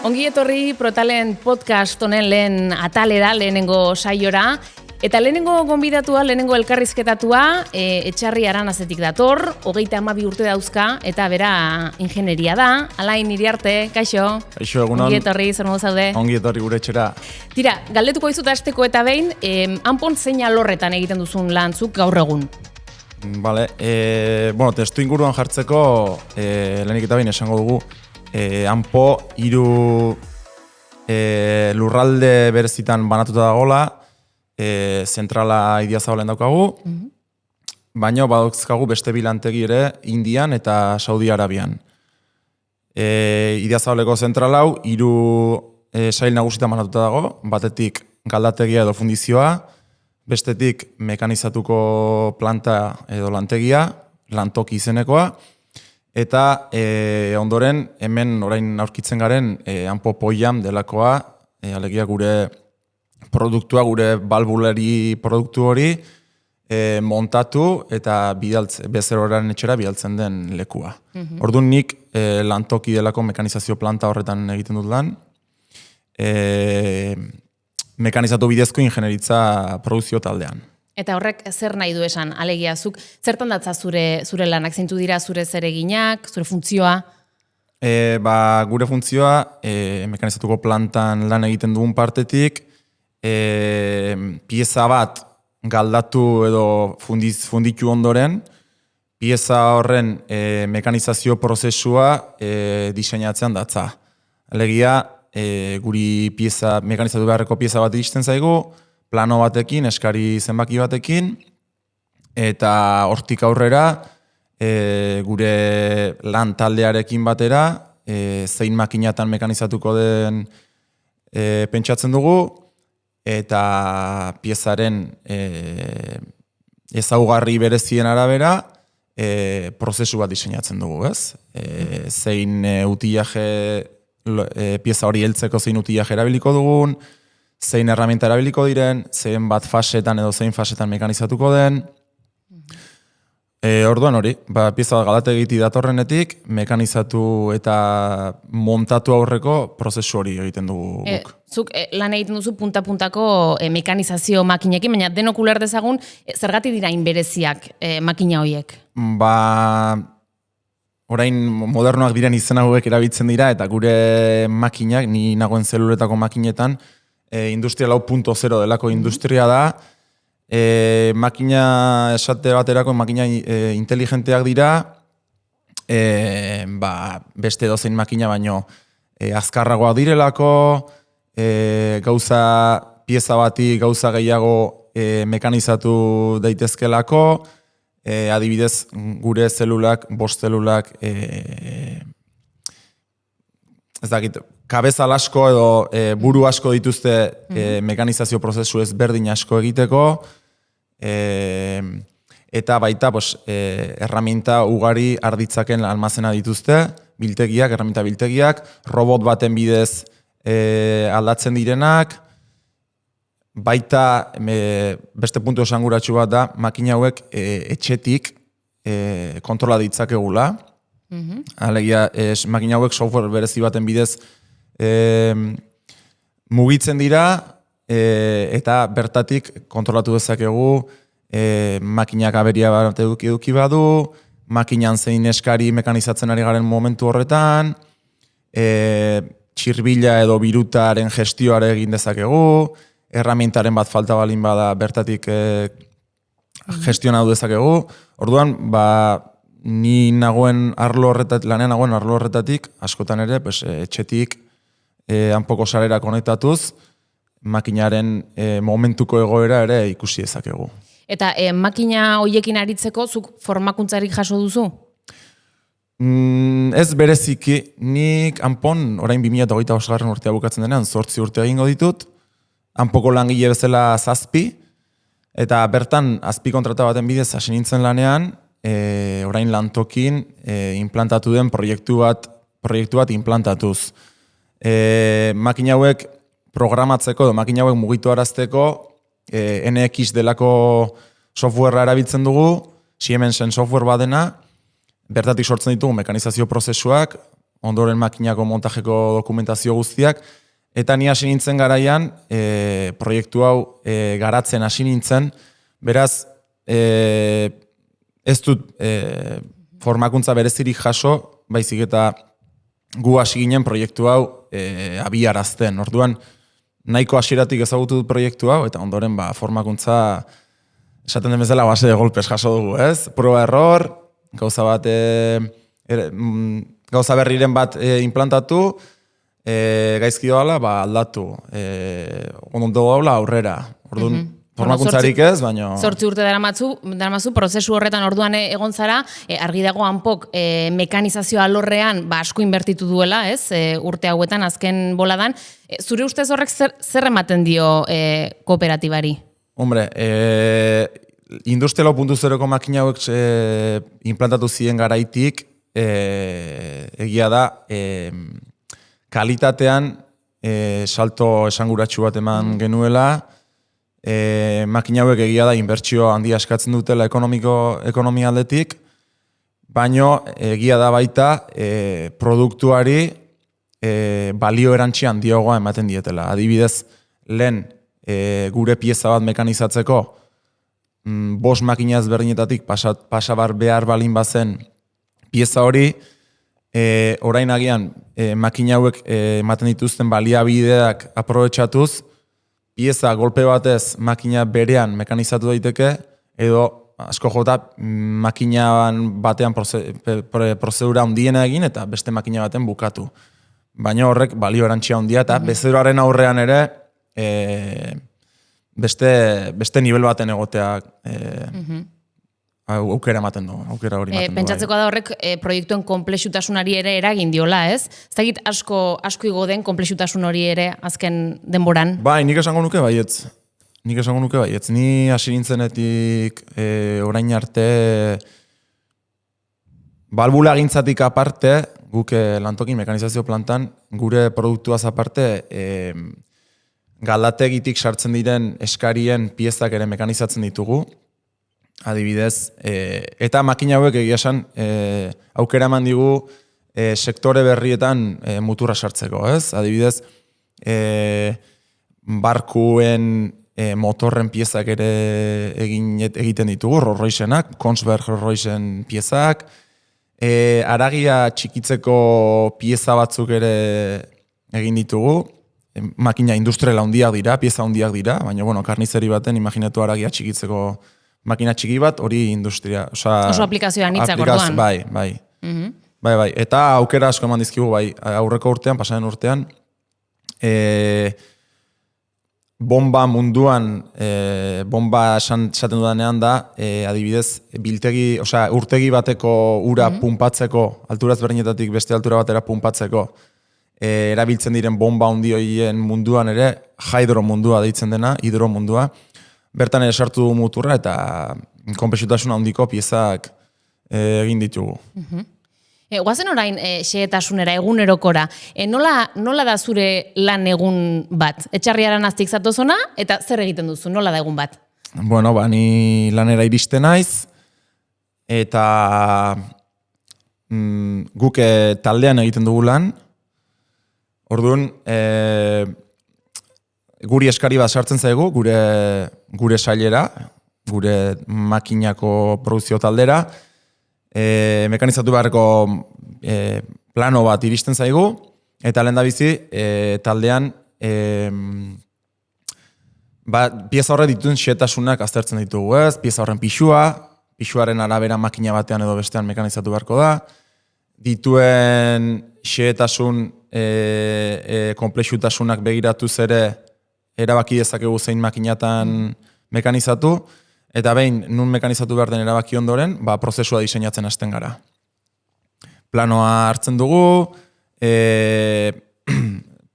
Ongi etorri Protalen podcast honen lehen atalera, lehenengo saiora. Eta lehenengo gonbidatua, lehenengo elkarrizketatua, Etxarri Aranazetik dator, 32 urte dauzka, eta bera ingenieria da. Alain Iriarte, kaixo? Kaixo, egunon. Ongi etorri, zer modu zaude? Ongi etorri gure etxera. Tira, galdetuko dizut hasteko eta behin, hanpon zein alorretan egiten duzun lantzuk gaur egun? Vale, testu inguruan jartzeko, lehenik eta behin esango dugu, hanpo 3 lurralde berezitan banatuta dagoela, zentrala Idiazabalen daukagu, baina badauzkagu beste bilantegi ere Indian eta Saudi Arabian. Idiazabaleko zentral hau 3 sail nagusitan banatuta dago, batetik galdategia edo fundizioa, bestetik mekanizatuko planta edo lantegia, lantoki izenekoa, eta ondoren hemen orain aurkitzen garen hanpo poiam delakoa, alegia gure produktua, gure balbulari produktu hori montatu eta bezeroaren etxera bidaltzen den lekua. Orduan nik lantoki delako mekanizazio planta horretan egiten dut lan. Mekanizatu bidezko ingenieritza produzio taldean. Eta horrek zer nahi du esan, alegia, zuk zertan datza zure lanak, zeintu dira zure zereginak, zure funtzioa? Gure funtzioa, mekanizatuko plantan lan egiten dugun partetik, pieza bat galdatu edo funditu ondoren, pieza horren mekanizazio prozesua diseinatzean datza. Alegia, guri mekanizatu beharreko pieza bat iristen zaigu, plano batekin, eskari zenbaki batekin, eta hortik aurrera gure lan taldearekin batera, zein makinatan mekanizatuko den pentsatzen dugu, eta piezaren ezaugarri berezien arabera prozesu bat diseinatzen dugu, ez? Zein utillaje, pieza hori heltzeko zein utillaje erabiliko dugun, zein erramienta erabiliko diren, zein bat fasetan edo zein fasetan mekanizatuko den. Orduan hori, pieza bat galategi datorrenetik, mekanizatu eta montatu aurreko prozesu hori egiten dugu guk. Zuk lan egiten duzu punta-puntako mekanizazio makinekin, baina denok uler dezagun, zergatik dira inbereziak makina horiek? Orain modernoak diren izen hauek erabiltzen dira, eta gure makinak, ni nagoen zeluretako makinetan, Industrial 4.0 delako industria da, makina esate baterako makina inteligenteak dira, beste dozein makina baino azkarragoa direlako, pieza bati gauza gehiago mekanizatu daitezkelako, adibidez gure zelulak, 5 zelulak, ez dakit, kabezal asko edo buru asko dituzte mekanizazio prozesu ezberdin asko egiteko, eta baita erraminta ugari arditzaken almazena dituzte, erraminta biltegiak, robot baten bidez aldatzen direnak, baita beste puntu esanguratsu bat da, makina hauek etxetik kontrola ditzakegula. Alegia, makina hauek software berezi baten bidez mugitzen dira eta bertatik kontrolatu dezakegu makinak aberia bat eduki badu, makinan zein eskari mekanizatzen ari garen momentu horretan, txirbila edo birutaren gestioare egin dezakegu, erramintaren bat falta balin bada bertatik gestionatu dezakegu. Orduan, ni nagoen lanean nagoen arlo horretatik, askotan ere, etxetik hanpoko sarera konektatuz, makinaren momentuko egoera ere ikusi dezakegu. Eta makina hoiekin aritzeko, zuk formakuntzarik jaso duzu? Ez bereziki, nik hanpon, orain 2025 urtea bukatzen denean, 8 urte egingo ditut, hanpoko langile bezala 7, eta bertan azpi kontrata baten bidez hasi nintzen lanean, orain lantokin implantatu den proiektu bat implantatuz. Makina hauek programatzeko edo makina hauek mugitu arazteko NX delako softwarea erabiltzen dugu, Siemensen software badena, bertatik sortzen ditugu mekanizazio prozesuak, ondoren makinako montajeko dokumentazio guztiak, eta ni hasi nintzen garaian, proiektu hau garatzen hasi nintzen, beraz, ez dut formakuntza berezirik jaso, baizik eta gu hasi ginen proiektu hau abiarazten. Orduan, nahiko hasieratik ezagutu dut proiektu hau, eta ondoren formakuntza esaten den bezala base de golpes jaso dugu, ez? Proba error, gauza bat, gauza berriren bat implantatu, gaizki doala, aldatu. Ondo doala aurrera. Orduan, formakuntzarik ez, baina... 8 urte daramazu, prozesu horretan orduan egon zara, argi dago hanpok mekanizazio alorrean asko inbertitu duela, ez? Urte hauetan, azken boladan. Zure ustez horrek zer ematen dio kooperatibari? Hombre, Industria 4.0ko makina hauek implantatu ziren garaitik, egia da, kalitatean salto esanguratsu bat eman genuela, makina hauek egia da inbertsio handia eskatzen dutela ekonomia aldetik, baino egia da baita produktuari balio erantzi handiagoa ematen dietela. Adibidez, lehen gure pieza bat mekanizatzeko 5 makina ezberdinetatik pasabar behar balin bazen pieza hori, orain agian makina hauek ematen dituzten baliabideak aprobetxatuz, pieza golpe batez makina berean mekanizatu daiteke, edo asko jota makina batean prozedura handiena egin eta beste makina baten bukatu. Baina horrek balio erantzia handia eta bezeroaren aurrean ere beste nivel baten egoteak aukera ematen du, aukera hori ematen du. Pentsatzeko da horrek proiektuen konplexutasunari ere eragin diola, ez? Ez dakit asko igo den konplexutasun hori ere azken denboran? Bai, nik esango nuke baietz. Ni hasi nintzenetik orain arte balbula gintzatik aparte, guk lantoki mekanizazio plantan, gure produktuaz aparte, galdategitik sartzen diren eskarien piezak ere mekanizatzen ditugu, adibidez, eta makina hauek egia esan aukera eman digu sektore berrietan muturra sartzeko, ez? Adibidez, barkuen motorren piezak ere egiten ditugu, Rolls-Roycenak, Kongsberg Rolls-Roycen piezak, haragia txikitzeko pieza batzuk ere egin ditugu, makina industriala handiak dira, pieza handiak dira, baina, bueno, karnizeri baten imaginatu haragia txikitzeko makina txiki bat, hori industria. Oso aplikazioa nitzak orduan. Bai. Bai. Eta aukera asko eman dizkigu, bai, aurreko urtean, pasaren urtean, bomba munduan, bomba esaten dudanean da, adibidez, urtegi bateko ura punpatzeko, altura ezberdinetatik beste altura batera punpatzeko, erabiltzen diren bomba handi horien munduan ere, hydro mundua deitzen dena, hidro mundua, bertan ere sartu du muturra eta konplexutasun handiko piezak egin ditugu. Guazen orain xehetasunera, egunerokora. Nola da zure lan egun bat? Etxarriaran aztik zatozona eta zer egiten duzu? Nola da egun bat? Bueno, ni lanera iristen naiz eta guk taldean egiten dugu lan. Orduan, guri eskari bat sartzen zaigu, gure sailera, gure makinako produzio taldera, mekanizatu beharreko plano bat iristen zaigu, eta lehendabizi taldean pieza horre dituen xehetasunak aztertzen ditugu, ez? Pieza horren pisuaren arabera makina batean edo bestean mekanizatu beharko da, dituen xehetasun konplexutasunak begiratuz ere erabaki dezakegu zein makinatan mekanizatu, eta behin nun mekanizatu behar den erabaki ondoren, prozesua diseinatzen hasten gara. Planoa hartzen dugu,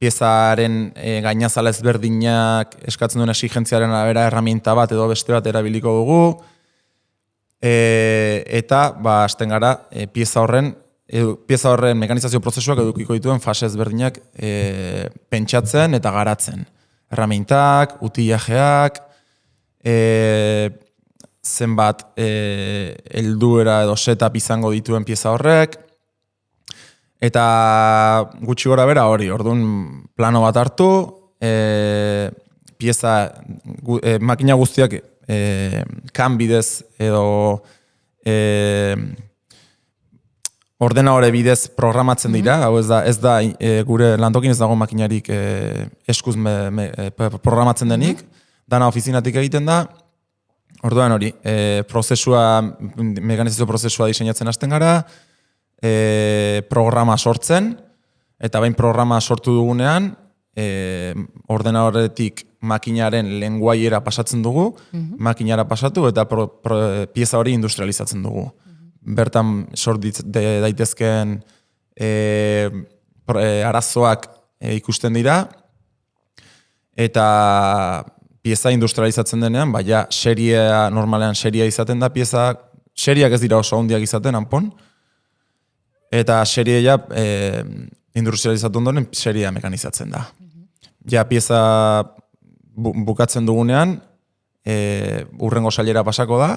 piezaren gainazala ezberdinak eskatzen duen exigentziaren arabera erramienta bat edo beste bat erabiliko dugu, eta hasten gara pieza horren mekanizazio prozesuak edukiko dituen fase ezberdinak pentsatzen eta garatzen. Erramientak, utillajeak, zenbat helduera edo setup izango dituen pieza horrek, Eta gutxi gora bera hori, orduan plano bat hartu, pieza, makina guztiak kan bidez edo ordenadore bidez programatzen dira, hau ez da gure lantokin ez dago makinarik eskuz programatzen denik, dana ofizinatik egiten da, orduan hori, mekanizazio prozesua diseinatzen hasten gara, programa sortzen, eta bain programa sortu dugunean, ordenadoretik makinaren lenguaiera pasatzen dugu, makinara pasatu, eta pieza hori industrializatzen dugu. Bertan sort daitezkeen arazoak ikusten dira, eta pieza industrializatzen denean, baina normalean seria izaten da pieza, seriak ez dira oso handiak izaten, hanpon, eta serie ja industrializatu ondoren seria mekanizatzen da. Ja pieza bukatzen dugunean, urrengo sailera pasako da,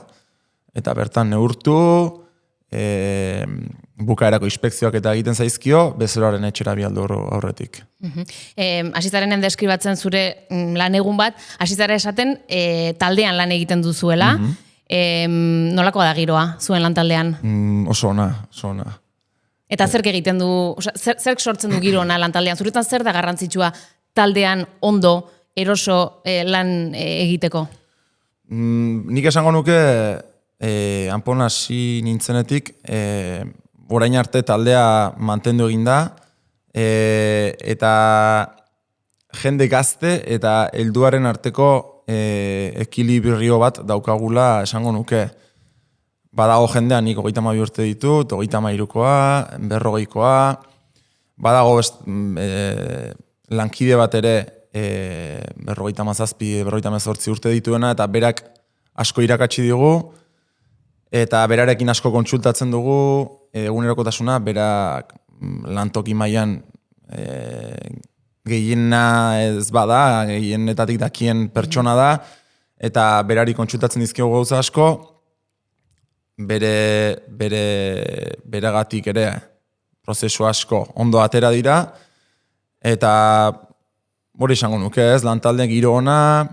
eta bertan neurtu, bukaerako inspekzioak eta egiten zaizkio, bezeroaren etxera bialdu aurretik. Hasizarenen deskribatzen zure lan egun bat, hasizara esaten taldean lan egiten duzuela, nolako da giroa zuen lan taldean? Oso ona, oso ona. Eta zerk egiten du, zerk sortzen du giro ona lan taldean? Zuretan zer da garrantzitsua taldean ondo, eroso lan egiteko? Nik esango nuke, hanpon hasi nintzenetik, orain arte taldea mantendu egin da, eta jende gazte eta helduaren arteko ekilibrio bat daukagula esango nuke. Badago jendean nik 32 urte ditut, 33koa, 40koa, badago lankide bat ere 57, 58 urte dituena, eta berak asko irakatsi digu, eta berarekin asko kontsultatzen dugu, egunerokotasuna, berak lantoki mailan gehiena ez bada, gehienetatik dakien pertsona da, eta berari kontsultatzen dizkiogu gauza asko, beregatik ere prozesu asko ondo atera dira, eta hori esango nuke ez, lantalde giro ona,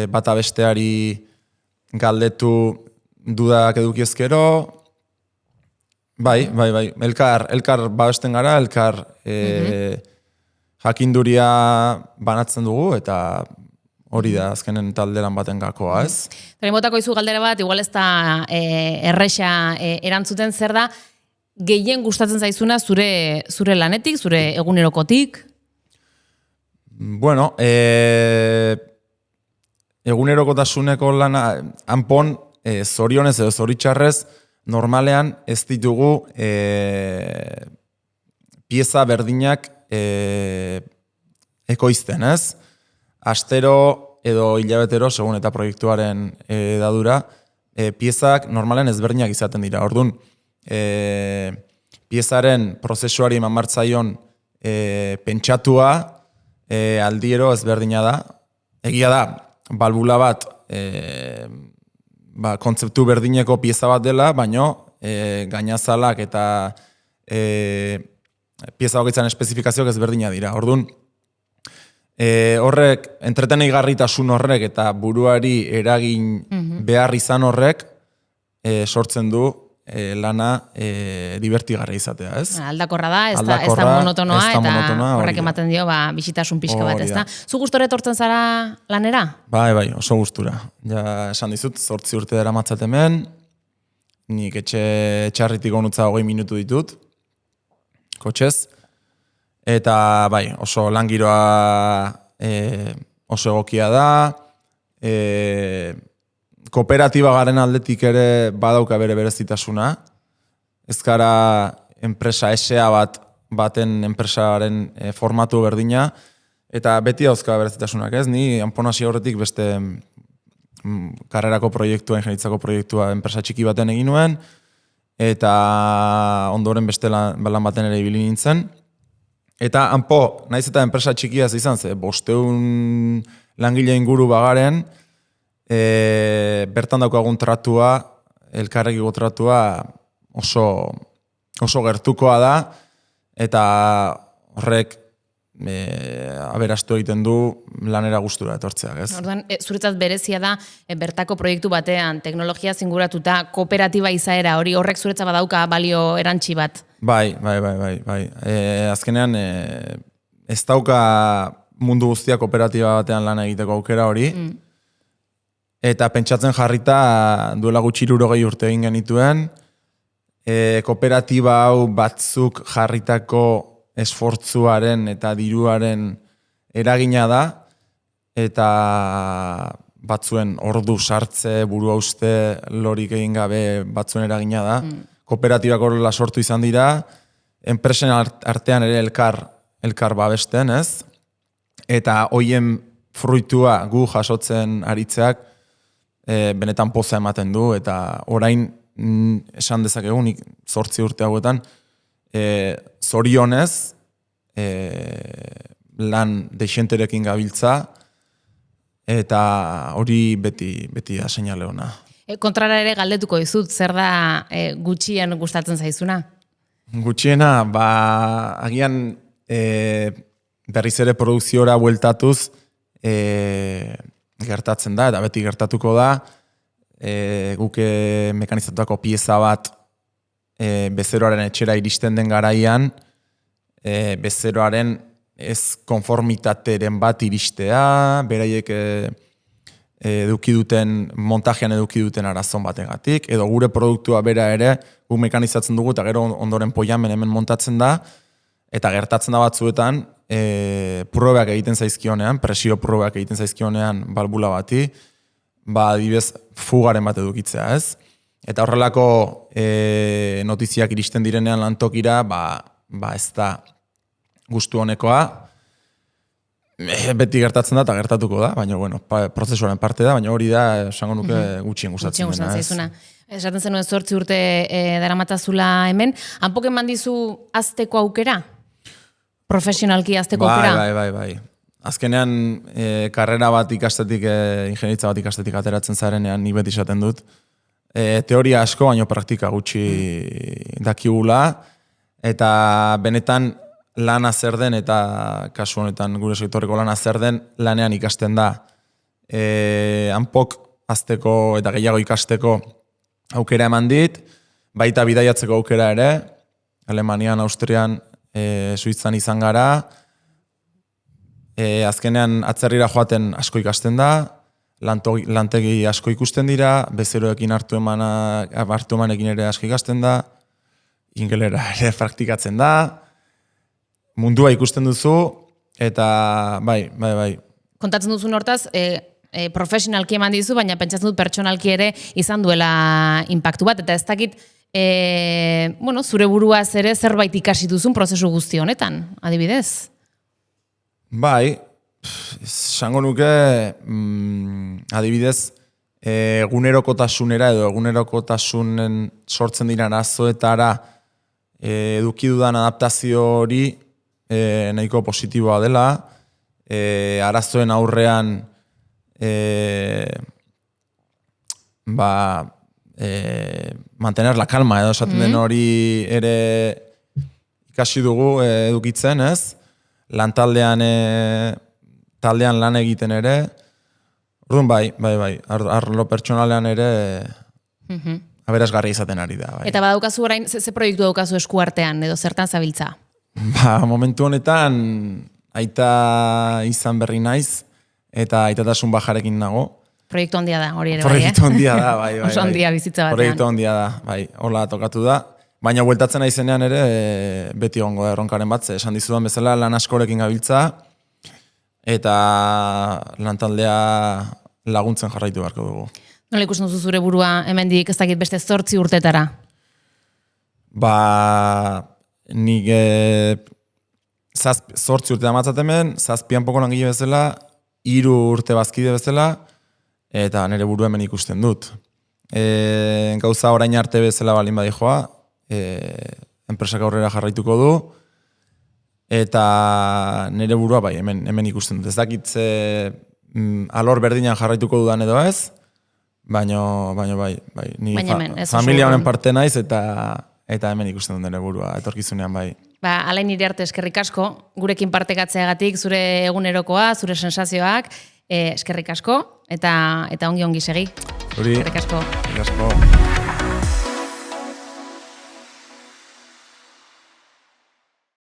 bata besteari galdetu dudak edukiezkero, bai, elkar babesten gara, elkar jakinduria banatzen dugu, eta hori da, azkenen talderan baten gakoa, ez? Botako izu galdera bat, igual ez da erresa erantzuten, zer da, gehien gustatzen zaizuna zure lanetik, zure egunerokotik? Bueno, egunerokotasuneko lana, hanpon, zorionez edo zoritxarrez, normalean ez ditugu pieza berdinak ekoizten, ez? Astero edo hilabetero, segun eta proiektuaren edadura, piezak normalen ezberdinak izaten dira. Orduan, piezaren prozesuari eman martzaion pentsatua aldiero ezberdina da. Egia da, balbula bat kontzeptu berdineko pieza bat dela, baino gainazalak eta pieza bakoitzaren espezifikazioak ezberdina dira. Orduan, horrek, entretenigarritasun horrek eta buruari eragin behar izan horrek sortzen du lana divertigarria izatea, ez? Aldakorra da, ez da monotonoa, eta horrek ematen dio bisitasun pixka bat, ez da? Zu gustore etortzen zara lanera? Bai, oso gustura. Ja, esan dizut, 8 urte dara matzat hemen, nik etxarritik onutza 20 minutu ditut, kotxez, eta bai, oso langiroa oso egokia da, kooperatiba garen aldetik ere badauka bere berezitasuna, ez gara enpresa SA baten enpresaren formatu berdina, eta beti dauzka berezitasunak, ez? Ni hanponasi horretik beste karrerako proiektua, ingenitzako proiektua enpresa txiki baten egin nuen, eta ondoren beste lan baten ere ibili nintzen. Eta hanpo, naiz eta enpresa txikia izan ze, 500 langile inguru bagaren, bertan daukagun tratua, elkarrekiko tratua oso gertukoa da, eta horrek aberastu egiten du lanera gustura etortzeak, ez? Orduan, zuretzat berezia da bertako proiektu batean teknologia zinguratuta kooperatiba izaera hori horrek zuretzat badauka balio erantsi bat. Bai. Azkenean ez dauka mundu guztia kooperatiba batean lana egiteko aukera hori. Eta pentsatzen jarrita duela gutxi 60 urte egin genituen, kooperatiba hau batzuk jarritako esfortzuaren eta diruaren eragina da, eta batzuen ordu sartze, buru hauste, lorik egin gabe batzuen eragina da. Kooperatibak horrela sortu izan dira, enpresen artean ere elkar babesten, ez? Eta hoien fruitua gu jasotzen aritzeak benetan poza ematen du, eta orain esan dezakegu nik 8 urte hauetan, zorionez lan deixenterekin gabiltza, eta hori beti da seinale ona. Kontrara ere galdetuko dizut, zer da gutxien gustatzen zaizuna? Gutxiena, agian berriz ere produkziora bueltatuz gertatzen da, eta beti gertatuko da, guke mekanizatutako pieza bat bezeroaren etxera iristen den garaian, bezeroaren ez konformitateren bat iristea, beraiek montajean eduki duten arazon bategatik, edo gure produktua bera ere, guk mekanizatzen dugu, eta gero ondoren poiamen hemen montatzen da, eta gertatzen da batzuetan, probak egiten zaizkionean, presio probak egiten zaizkionean balbula bati, adibidez fugaren bat edukitzea, ez? Eta horrelako notiziak iristen direnean lantokira, ez da gustu honekoa, beti gertatzen da eta gertatuko da, baina prozesuaren parte da, baina hori da esango nuke gutxien gustatzen dena. Esaten zenuen 8 urte daramatzazula hemen, hanpok eman dizu azteko aukera? Profesionalki azteko aukera? Bai. Azkenean karrera bat ikastetik, ingenieritza bat ikastetik ateratzen zarenean ni beti esaten dut. Teoria asko, baino praktika gutxi dakigula, eta benetan lana zer den, eta kasu honetan gure sektoreko lana zer den, lanean ikasten da. Hanpok azteko eta gehiago ikasteko aukera eman dit, baita bidaiatzeko aukera ere, Alemanian, Austrian, Suitzan izan gara, azkenean atzerrira joaten asko ikasten da, lantegi asko ikusten dira, bezeroekin hartu emanekin ere asko ikasten da, ingelera ere praktikatzen da, mundua ikusten duzu, eta bai. Kontatzen duzun hortaz, profesionalki eman dizu, baina pentsatzen dut pertsonalki ere izan duela inpaktu bat, eta ez dakit, zure buruaz ere zerbait ikasi duzun prozesu guzti honetan, adibidez? Bai, esango nuke, adibidez, egunerokotasunera edo egunerokotasunen sortzen dira arazoetara eduki dudan adaptazio hori nahiko positiboa dela, arazoen aurrean mantener la calma edo esaten den hori ere ikasi dugu edukitzen, ez? Lantaldean lan egiten ere, orduan bai, arlo pertsonalean ere aberasgarri izaten ari da. Bai. Eta badaukazu orain, ze proiektu daukazu eskuartean edo zertan zabiltza? Momentu honetan aita izan berri naiz, eta aitatasun bajarekin nago. Proiektu handia da, hori ere bai, Proiektu handia da, bai. Oso handia bizitza batean. Proiektu handia da, bai, hola tokatu da. Baina bueltatzen naizenean ere beti egongo da erronkaren bat, esan dizudan bezala lan askorekin gabiltza, eta lantaldea laguntzen jarraitu beharko dugu. Nola ikusten duzu zure burua hemendik ez dakit beste 8 urtetara? Nik 8 urte damatzat hemen, 7 poko langile bezala, 3 urte bazkide bezala, eta nire buru hemen ikusten dut. Gauza orain arte bezala balin badijoa, enpresak aurrera jarraituko du, eta nire burua bai, hemen ikusten dut. Ez dakitze alor berdinan jarraituko dudan edo ez, baina bai, ni familia honen parte naiz, eta eta hemen ikusten duen burua, etorkizunean bai. Alain Iriarte eskerrik asko, gurekin partekatzeagatik, zure egunerokoa, zure sensazioak, eskerrik asko, eta ongi segi. Eskerrik asko. Eskerrik asko.